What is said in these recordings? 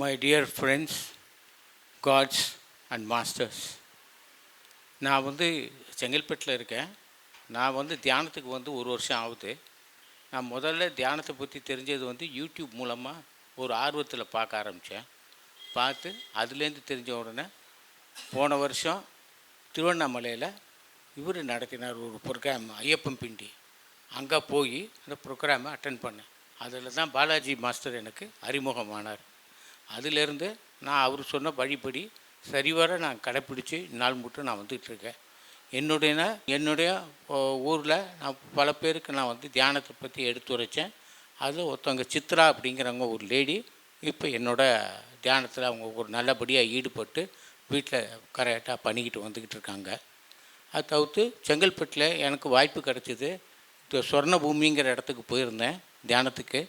My dear friends, gods and masters, நான் செங்கல்பட்டில் இருக்கேன். நான் தியானத்துக்கு ஒரு வருஷம் ஆகுது. நான் முதல்ல தியானத்தை பற்றி தெரிஞ்சது யூடியூப் மூலமாக ஒரு ஆர்வத்தில் பார்க்க ஆரம்பித்தேன். பார்த்து அதுலேருந்து தெரிஞ்ச உடனே போன வருஷம் திருவண்ணாமலையில் இவர் நடத்தினார் ஒரு ப்ரோக்ராம், ஐயப்பன் பிண்டி. அங்கே போய் அந்த ப்ரோக்ராமை அட்டன் பண்ணேன். அதில் தான் பாலாஜி மாஸ்டர் எனக்கு அறிமுகமானார். அதிலேருந்து நான் அவர் சொன்ன வழிபடி சரிவர நான் கடைப்பிடிச்சி நாள் மட்டும் நான் வந்துகிட்ருக்கேன். என்னுடைய ஊரில் நான் பல பேருக்கு நான் தியானத்தை பற்றி எடுத்துரைச்சேன். அதில் ஒருத்தவங்க சித்ரா அப்படிங்கிறவங்க ஒரு லேடி இப்போ என்னோடய தியானத்தில் அவங்க ஒரு நல்லபடியாக ஈடுபட்டு வீட்டில் கரெக்டாக பண்ணிக்கிட்டு வந்துக்கிட்டு இருக்காங்க. அது தவிர்த்து செங்கல்பட்டில் எனக்கு வாய்ப்பு கிடச்சிது. சொர்ண பூமிங்கிற இடத்துக்கு போயிருந்தேன் தியானத்துக்கு.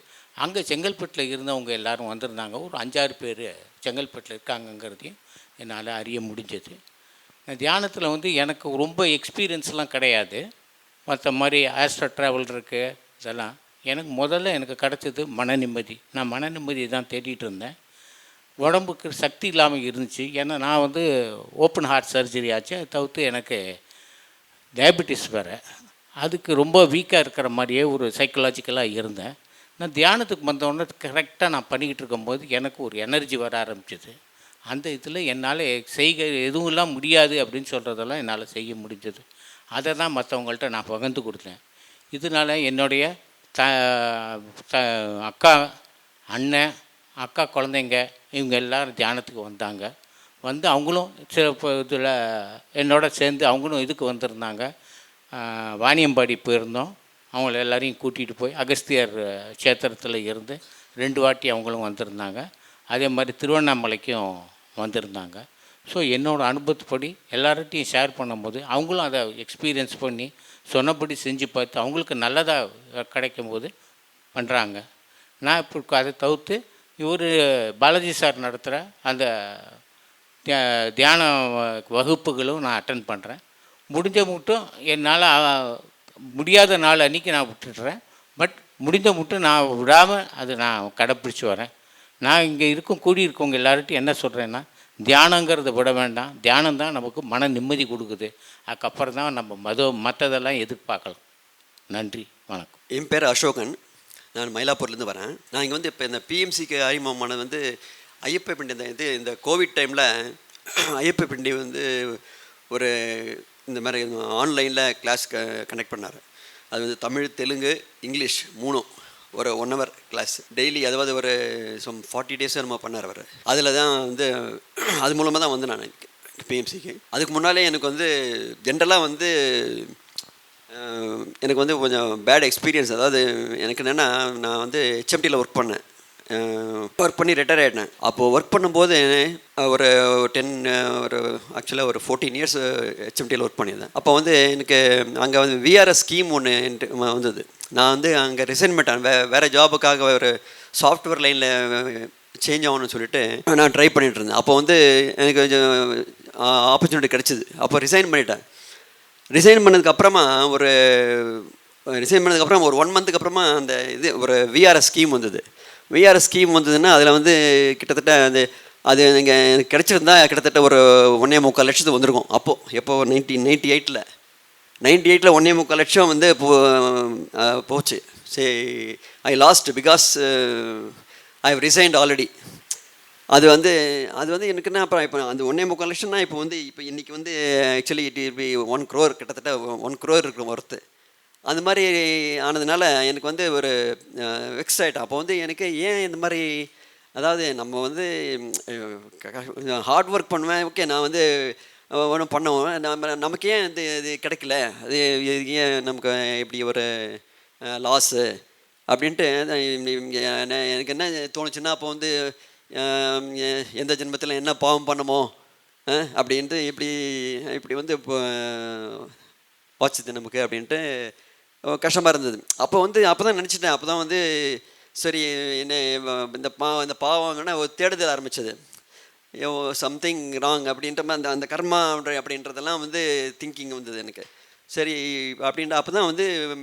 அங்கே செங்கல்பட்டில் இருந்தவங்க எல்லோரும் வந்திருந்தாங்க. ஒரு 5-6 பேர் செங்கல்பட்டில் இருக்காங்கங்கிறதையும் என்னால் அறிய முடிஞ்சது. தியானத்தில் எனக்கு ரொம்ப எக்ஸ்பீரியன்ஸ்லாம் கிடையாது. மற்ற மாதிரி ஆஸ்ட்ரோ ட்ராவல் இருக்குது இதெல்லாம். எனக்கு கிடச்சது மன நிம்மதி. நான் மன நிம்மதியை தான் தேடிட்டு இருந்தேன். உடம்புக்கு சக்தி இல்லாமல் இருந்துச்சு. ஏன்னா நான் ஓப்பன் ஹார்ட் சர்ஜரி ஆச்சு. அது தவிர்த்து எனக்கு டயபெட்டிஸ் வேறு. அதுக்கு ரொம்ப வீக்காக இருக்கிற மாதிரியே ஒரு சைக்கலாஜிக்கலாக இருந்தேன். நான் தியானத்துக்கு வந்தோடனே கரெக்டாக நான் பண்ணிக்கிட்டு இருக்கும்போது எனக்கு ஒரு எனர்ஜி வர ஆரம்பிச்சிது. அந்த இதில் என்னால் எதுவும்லாம் முடியாது அப்படின்னு சொல்கிறதெல்லாம் என்னால் செய்ய முடிஞ்சது. அதை தான் மற்றவங்கள்ட்ட நான் பகிர்ந்து கொடுத்தேன். இதனால் என்னுடைய அக்கா, அண்ணன், அக்கா குழந்தைங்க இவங்க எல்லோரும் தியானத்துக்கு வந்தாங்க. அவங்களும் இதில் என்னோட சேர்ந்து அவங்களும் இதுக்கு வந்திருந்தாங்க. வாணியம்பாடி போயிருந்தோம். அவங்கள எல்லாரையும் கூட்டிகிட்டு போய் அகஸ்தியர் க்ஷேத்திரத்தில் இருந்து 2 வாட்டி அவங்களும் வந்திருந்தாங்க. அதே மாதிரி திருவண்ணாமலைக்கும் வந்திருந்தாங்க. ஸோ என்னோடய அனுபவப்படி எல்லார்ட்டையும் ஷேர் பண்ணும்போது அவங்களும் அதை எக்ஸ்பீரியன்ஸ் பண்ணி சொன்னபடி செஞ்சு பார்த்து அவங்களுக்கு நல்லதாக கிடைக்கும் போது பண்ணுறாங்க. நான் இப்போ அதை தவிர்த்து இவர் பாலாஜி சார் நடத்துகிற அந்த தியான வகுப்புகளும் நான் அட்டன் பண்ணுறேன். முடிஞ்ச மட்டும் என்னால் முடியாத நாள் அன்றைக்கி நான் விட்டுடுறேன். பட் முடிஞ்ச மட்டும் நான் விடாமல் அதை நான் கடைப்பிடிச்சி வரேன். நான் இங்கே கூடியிருக்கவங்க எல்லார்ட்டையும் என்ன சொல்கிறேன்னா, தியானங்கிறத விட வேண்டாம். தியானம் தான் நமக்கு மன நிம்மதி கொடுக்குது. அதுக்கப்புறம் தான் நம்ம மற்றதெல்லாம் எதிர்பார்க்கலாம். நன்றி, வணக்கம். என் பேர் அசோகன். நான் மயிலாப்பூர்லேருந்து வரேன். நான் இங்கே இப்போ இந்த பிஎம்சிக்கு அறிமுகமானது ஐயப்ப பிண்டி இந்த கோவிட் டைமில் ஐயப்ப பிண்டி ஒரு இந்த மாதிரி ஆன்லைனில் கிளாஸ் கனெக்ட் பண்ணார். அது தமிழ், தெலுங்கு, இங்கிலீஷ் 3 ஒரு 1 hour கிளாஸ் டெய்லி. அதாவது ஒரு 40 days நம்ம பண்ணார் அவர். அதில் தான் அது மூலமாக தான் நான் பிஎம்சிக்கு. அதுக்கு முன்னாலே எனக்கு ஜென்ரலாக எனக்கு கொஞ்சம் பேட் எக்ஸ்பீரியன்ஸ். அதாவது எனக்கு என்னென்னா, நான் ஹெச்எம்டியில் ஒர்க் பண்ணி ரிட்டையர் ஆகிட்டேன். அப்போது ஒர்க் பண்ணும்போது ஒரு ஆக்சுவலாக ஒரு 14 years ஹெச்எம்டியில் ஒர்க் பண்ணியிருந்தேன். அப்போ எனக்கு அங்கே விஆர்எஸ் ஸ்கீம் ஒன்று வந்தது. நான் அங்கே ரிசைன்மெண்ட் வேறு ஜாபுக்காக ஒரு சாஃப்ட்வேர் லைனில் சேஞ்ச் ஆகணும்னு சொல்லிட்டு நான் ட்ரை பண்ணிகிட்டு இருந்தேன். அப்போ எனக்கு கொஞ்சம் ஆப்பர்ச்சுனிட்டி கிடச்சிது. அப்போ ரிசைன் பண்ணிட்டேன். ரிசைன் பண்ணதுக்கப்புறமா ஒரு 1 month அப்புறமா அந்த ஒரு விஆர்எஸ் ஸ்கீம் வந்தது. விஆர்எஸ் ஸ்கீம் வந்ததுன்னா அதில் கிட்டத்தட்ட அது எனக்கு கிடச்சிருந்தா கிட்டத்தட்ட ஒரு 1.25 லட்சத்துக்கு வந்திருக்கும். அப்போது எப்போ 1998 1.25 லட்சம் போச்சு. சரி, I lost because I have resigned already. அது எனக்குன்னா அப்புறம் இப்போ அந்த 1.25 லட்சம்னா இப்போ இன்றைக்கி ஆக்சுவலி இட் பி 1 crore, கிட்டத்தட்ட 1 crore இருக்கிற ஒர்த்து. அந்த மாதிரி ஆனதுனால எனக்கு ஒரு வெக்ஸ் ஆகிட்டேன். அப்போ எனக்கு ஏன் இந்த மாதிரி, அதாவது நம்ம ஹார்ட் ஒர்க் பண்ணுவேன். ஓகே, நான் ஒன்றும் பண்ணுவோம். நமக்கு ஏன் இது கிடைக்கல, அது ஏன் நமக்கு இப்படி ஒரு லாஸு அப்படின்ட்டு எனக்கு என்ன தோணுச்சுன்னா, அப்போ எந்த ஜென்மத்தில் என்ன பாவம் பண்ணமோ அப்படின்ட்டு இப்படி இப்போ வாட்சுது நமக்கு அப்படின்ட்டு கஷ்டமாக இருந்தது. அப்போ தான் நினச்சிட்டேன். அப்போ தான் சரி, என்ன இந்த பாவங்கன்னா ஒரு தேடுதல் ஆரம்பித்தது. சம்திங் ராங் அப்படின்ற மாதிரி அந்த கர்மா அப்படின்றதெல்லாம் திங்கிங் வந்தது எனக்கு. சரி அப்படின்ட்டு அப்போ தான்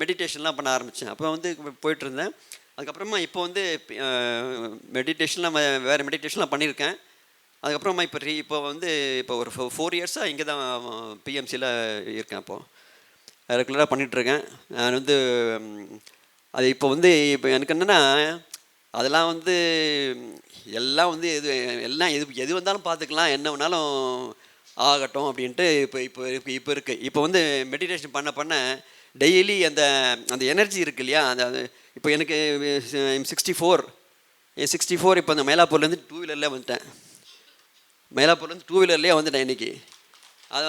மெடிடேஷன்லாம் பண்ண ஆரம்பித்தேன். அப்போ போயிட்டுருந்தேன். அதுக்கப்புறமா இப்போ வந்து மெடிடேஷன்லாம் வேறு மெடிடேஷன்லாம் பண்ணியிருக்கேன். அதுக்கப்புறமா இப்போ வந்து இப்போ ஒரு 4 இயர்ஸாக இங்கே தான் பிஎம்சியில் இருக்கேன். இப்போது ரெகுலராக பண்ணிகிட்ருக்கேன். நான் வந்து அது இப்போ எனக்கு என்னென்னா, அதெல்லாம் வந்து எல்லாம் வந்து எது வந்தாலும் பார்த்துக்கலாம், என்ன வேணாலும் ஆகட்டும் அப்படின்ட்டு இப்போ இருக்குது. இப்போ வந்து மெடிடேஷன் பண்ண டெய்லி அந்த எனர்ஜி இருக்குது இல்லையா, இப்போ எனக்கு 64 இப்போ அந்த மயிலாப்பூர்லேருந்து 2 வீலர்லேயே வந்துட்டேன். மயிலாப்பூர்லேருந்து 2 வீலர்லேயே வந்துட்டேன் இன்றைக்கி. அது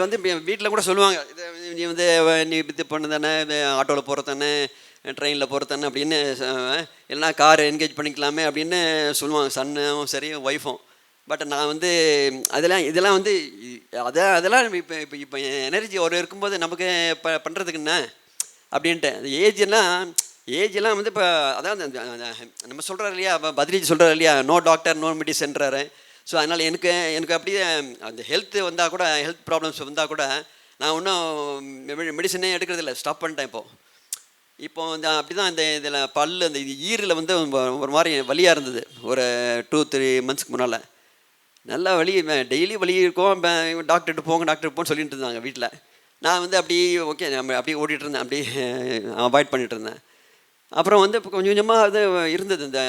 வந்து வீட்டில் கூட சொல்லுவாங்க, நீ வந்து நீ இது பண்ணு தானே, ஆட்டோவில் போகிற தானே, ட்ரெயினில் போகிற தானே அப்படின்னு, இல்லைனா கார் என்கேஜ் பண்ணிக்கலாமே அப்படின்னு சொல்லுவாங்க, சன்னும் சரி ஒய்ஃபும். பட் நான் வந்து இதெல்லாம் வந்து அதெல்லாம் இப்போ எனர்ஜி ஒரு இருக்கும்போது நமக்கு பண்ணுறதுக்குண்ணே அப்படின்ட்டு. அந்த ஏஜெல்லாம் வந்து இப்போ அதான் நம்ம சொல்கிறாரு இல்லையா, பத்ரிஜி சொல்கிறாரு இல்லையா, நோ டாக்டர் நோ மெடிசன்றாரு. ஸோ அதனால் எனக்கு அப்படியே அந்த ஹெல்த் ப்ராப்ளம்ஸ் வந்தால் கூட நான் இன்னும் மெடிசனே எடுக்கிறதில்ல, ஸ்டாப் பண்ணிட்டேன். இப்போ அப்படி தான் இதில் அந்த ஈரில் வந்து ஒரு மாதிரி வலியாக இருந்தது ஒரு 2-3 மந்த்ஸ்க்கு முன்னால். நல்லா வலி, டெய்லி வலி இருக்கும். டாக்டர்கிட்ட போங்கன்னு சொல்லிட்டு இருந்தாங்க வீட்டில். நான் வந்து அப்படியே ஓகே நம்ம அப்படியே ஓடிட்டு இருந்தேன், அப்படியே அவாய்ட் பண்ணிகிட்டு இருந்தேன். அப்புறம் வந்து இப்போ கொஞ்சம் கொஞ்சமாக அது இருந்தது, இந்த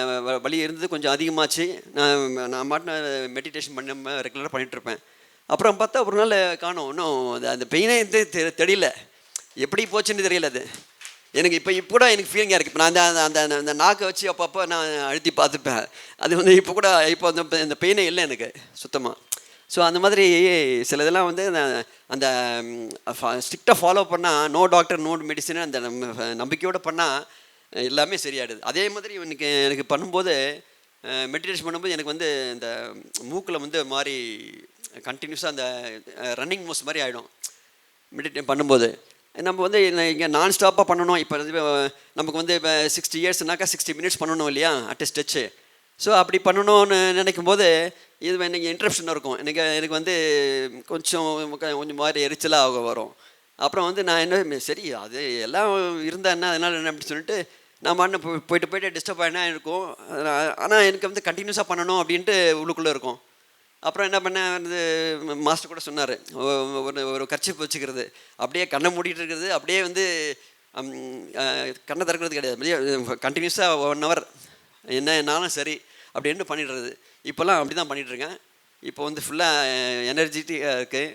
வலி இருந்தது, கொஞ்சம் அதிகமாச்சு. நான் மாட்டின மெடிடேஷன் பண்ண ரெகுலராக பண்ணிகிட்ருப்பேன். அப்புறம் பார்த்தா ஒரு நாள் காணோம், இன்னும் அந்த பெயினே தெரியல, எப்படி போச்சுன்னு தெரியல. அது எனக்கு இப்போ கூட எனக்கு ஃபீலிங்காக இருக்குது. இப்போ நான் அந்த நாக்கை வச்சு அப்பப்போ நான் அழுத்தி பார்த்துப்பேன். அது வந்து இப்போ அந்த பெயினே இல்லை எனக்கு சுத்தமாக. ஸோ அந்த மாதிரி சில இதெல்லாம் வந்து அந்த ஸ்ட்ரிக்டாக ஃபாலோ பண்ணால், நோ டாக்டர் நோ மெடிசன், அந்த நம்பிக்கையோடு பண்ணால் எல்லாமே சரியாயிடுது. அதே மாதிரி எனக்கு பண்ணும்போது, மெடிடேஷன் பண்ணும்போது எனக்கு வந்து இந்த மூக்கில் வந்து மாதிரி கண்டினியூஸாக அந்த ரன்னிங் மோஸ் மாதிரி ஆகிடும் மெடிடேட் பண்ணும்போது. நம்ம வந்து இங்கே நான் ஸ்டாப்பாக பண்ணணும். இப்போ நமக்கு வந்து இப்போ 60 இயர்ஸ்னாக்கா 60 மினிட்ஸ் பண்ணணும் இல்லையா, அட் ஸ்டெச்சு. ஸோ அப்படி பண்ணணும்னு நினைக்கும் போது இது எனக்கு இன்ட்ரப்ஷன் இருக்கும். எனக்கு வந்து கொஞ்சம் மாதிரி எரிச்சலாக வரும். அப்புறம் வந்து நான் என்ன சரி அது எல்லாம் இருந்தால் என்ன, அதனால் என்ன அப்படின்னு சொல்லிட்டு நான் போயிட்டு டிஸ்டர்ப் ஆகினா இருக்கும். ஆனால் எனக்கு வந்து கண்டினியூஸாக பண்ணணும் அப்படின்ட்டு உள்ளுக்குள்ளே இருக்கும். அப்புறம் என்ன பண்ணேன், வந்து மாஸ்டர் கூட சொன்னார், ஒரு கர்ச்சீப் வச்சுக்கிறது, அப்படியே கண்ணை மூடிட்டு இருக்கிறது, அப்படியே வந்து கண்ணை திறக்கிறது கிடையாது, கண்டினியூஸாக 1 hour என்னாலும் சரி அப்படின்ட்டு பண்ணிடுறது. இப்போல்லாம் அப்படி தான் பண்ணிகிட்ருக்கேன். இப்போ வந்து ஃபுல்லாக எனர்ஜிட்டிக்காக இருக்குது.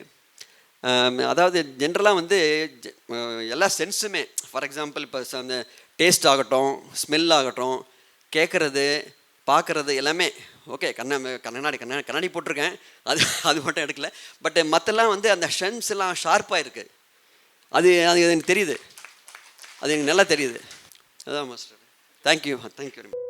அதாவது ஜென்ரலாக வந்து எல்லா சென்ஸுமே, ஃபார் எக்ஸாம்பிள் இப்போ அந்த டேஸ்ட் ஆகட்டும், ஸ்மெல் ஆகட்டும், கேட்குறது, பார்க்குறது எல்லாமே ஓகே. கண்ணாடி போட்டிருக்கேன், அது மட்டும் எடுக்கல. பட் மற்றெல்லாம் வந்து அந்த சென்ஸ் எல்லாம் ஷார்ப்பாக இருக்குது. அது எனக்கு தெரியுது, அது எனக்கு நல்லா தெரியுது. அதான் மாஸ்டர். Thank you very much.